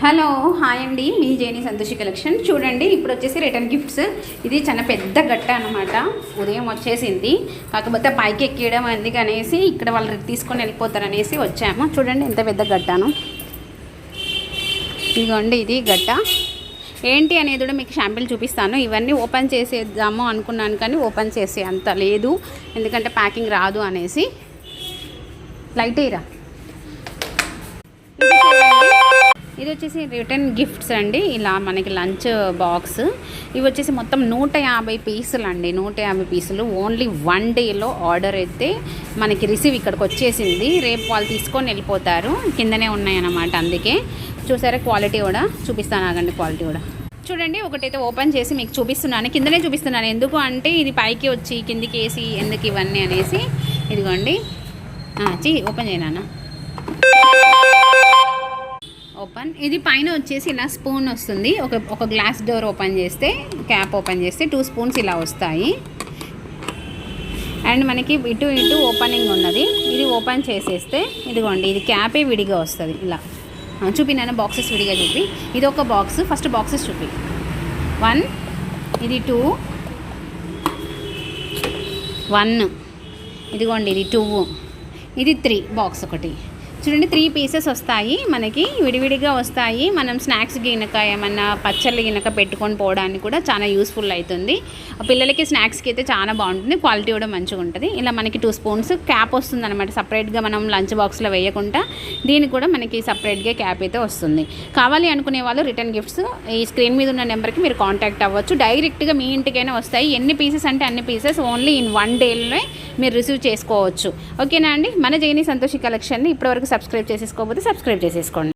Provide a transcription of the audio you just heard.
Hello hi అండి, మీ జేని Santoshi collection. చూడండి, ఇప్పుడు వచ్చేసి రిటర్న్ గిఫ్ట్స్. ఇది చాలా పెద్ద గట్ట అనమాట. ఉదయం వచ్చేసింది, కాకపోతే పైకి ఎక్కియడం ఎందుకనేసి ఇక్కడ వాళ్ళు తీసుకొని వెళ్ళిపోతారనేసి వచ్చాము. చూడండి ఎంత పెద్ద గట్టాను. ఇదిగోండి, ఇది గట్ట ఏంటి అనేది కూడా మీకు శాంపిల్ చూపిస్తాను. ఇవన్నీ ఓపెన్ చేసేద్దాము అనుకున్నాను, కానీ ఓపెన్ చేసే అంత లేదు, ఎందుకంటే ప్యాకింగ్ రాదు అనేసి. లైట్ అయ్యిరా. ఇది వచ్చేసి రిటర్న్ గిఫ్ట్స్ అండి. ఇలా మనకి లంచ్ బాక్స్. ఇవి వచ్చేసి మొత్తం 150 పీసులు అండి. 150 పీసులు ఓన్లీ 1 డేలో ఆర్డర్ అయితే మనకి రిసీవ్ ఇక్కడికి వచ్చేసింది. రేపు వాళ్ళు తీసుకొని వెళ్ళిపోతారు. కిందనే ఉన్నాయన్నమాట. అందుకే చూసారా, క్వాలిటీ కూడా చూపిస్తాను. ఆగండి, క్వాలిటీ కూడా చూడండి. ఒకటైతే ఓపెన్ చేసి మీకు చూపిస్తున్నాను, కిందనే చూపిస్తున్నాను. ఎందుకు అంటే ఇది పైకి వచ్చి కిందికి వేసి ఎందుకు ఇవన్నీ అనేసి. ఇదిగోండి, ఓపెన్ చేయనా. ఓపెన్. ఇది పైన వచ్చేసి ఇలా స్పూన్ వస్తుంది. ఒక గ్లాస్ డోర్ ఓపెన్ చేస్తే, క్యాప్ ఓపెన్ చేస్తే 2 స్పూన్స్ ఇలా వస్తాయి. అండ్ మనకి ఇటు ఓపెనింగ్ ఉన్నది. ఇది ఓపెన్ చేసేస్తే ఇదిగోండి, ఇది క్యాపే విడిగా వస్తుంది. ఇలా చూపినాను, బాక్సెస్ విడిగా చూపి. ఇది ఒక బాక్స్. ఫస్ట్ బాక్సెస్ చూపి. 1, ఇది 2, 1, ఇదిగోండి ఇది 2, ఇది 3 బాక్స్ ఒకటి. చూడండి, 3 పీసెస్ వస్తాయి మనకి, విడివిడిగా వస్తాయి. మనం స్నాక్స్ గినక ఏమన్నా పచ్చళ్ళు గినక పెట్టుకొని పోవడానికి కూడా చాలా యూస్ఫుల్ అవుతుంది. పిల్లలకి స్నాక్స్కి అయితే చాలా బాగుంటుంది. క్వాలిటీ కూడా మంచిగా ఉంటుంది. ఇలా మనకి 2 స్పూన్స్ క్యాప్ వస్తుంది అనమాట. సపరేట్గా మనం లంచ్ బాక్స్లో వేయకుండా దీనికి కూడా మనకి సపరేట్గా క్యాప్ అయితే వస్తుంది. కావాలి అనుకునే వాళ్ళు రిటర్న్ గిఫ్ట్స్ ఈ స్క్రీన్ మీద ఉన్న నెంబర్కి మీరు కాంటాక్ట్ అవ్వచ్చు. డైరెక్ట్గా మీ ఇంటికైనా వస్తాయి. ఎన్ని పీసెస్ అంటే అన్ని పీసెస్ ఓన్లీ ఇన్ 1 డేలో మీరు రిసీవ్ చేసుకోవచ్చు. ఓకేనా అండి. మన జేని సంతోషి కలెక్షన్ని ఇప్పటివరకు సబ్స్క్రైబ్ చేసేసుకోకపోతే సబ్స్క్రైబ్ చేసేసుకోండి.